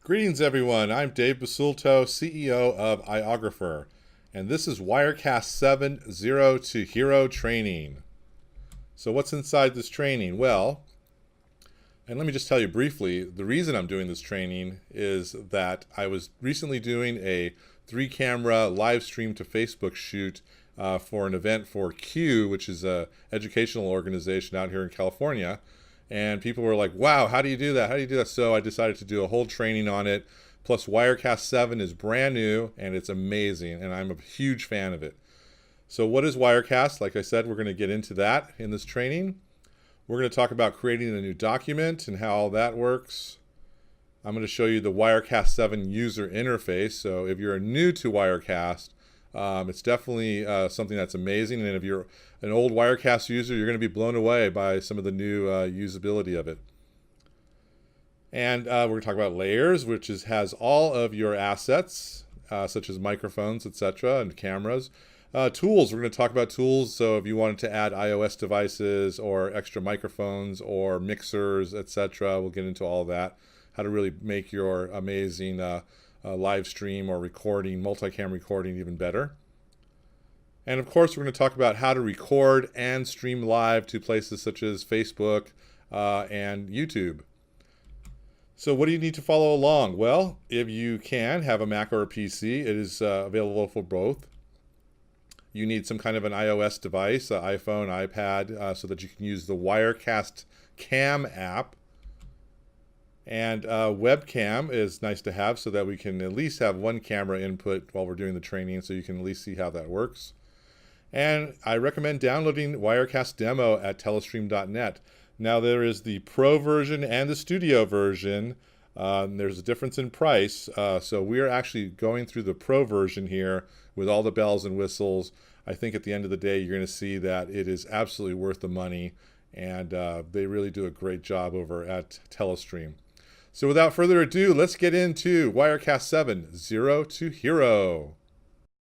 Greetings, everyone. I'm Dave Basulto, CEO of iOgrapher, and this is Wirecast 7 Zero to Hero training. So, what's inside this training? Well, and let me just tell you briefly, the reason I'm doing this training is that I was recently doing a 3-camera live stream to Facebook shoot for an event for Q, which is an educational organization out here in California. And people were like, wow, how do you do that? How do you do that? So I decided to do a whole training on it. Plus, Wirecast 7 is brand new and it's amazing, and I'm a huge fan of it. So what is Wirecast? Like I said, we're going to get into that in this training. We're going to talk about creating a new document and how all that works. I'm going to show you the Wirecast 7 user interface. So if you're new to Wirecast, it's definitely something that's amazing. And if you're an old Wirecast user, you're going to be blown away by some of the new usability of it. And we're going to talk about layers, which has all of your assets, such as microphones, etc., and cameras. Tools, we're going to talk about tools. So if you wanted to add iOS devices or extra microphones or mixers, etc., we'll get into all that. How to really make your amazing live stream or recording, multicam recording even better. And of course, we're going to talk about how to record and stream live to places such as Facebook and YouTube. So what do you need to follow along? Well, if you can have a Mac or a PC, it is available for both. You need some kind of an iOS device, iPhone, iPad, so that you can use the Wirecast Cam app. And webcam is nice to have so that we can at least have one camera input while we're doing the training, so you can at least see how that works. And I recommend downloading Wirecast demo at telestream.net. Now there is the Pro version and the Studio version. There's a difference in price. So we're actually going through the Pro version here with all the bells and whistles. I think at the end of the day, you're going to see that it is absolutely worth the money. And they really do a great job over at Telestream. So without further ado, let's get into Wirecast 7 Zero to Hero.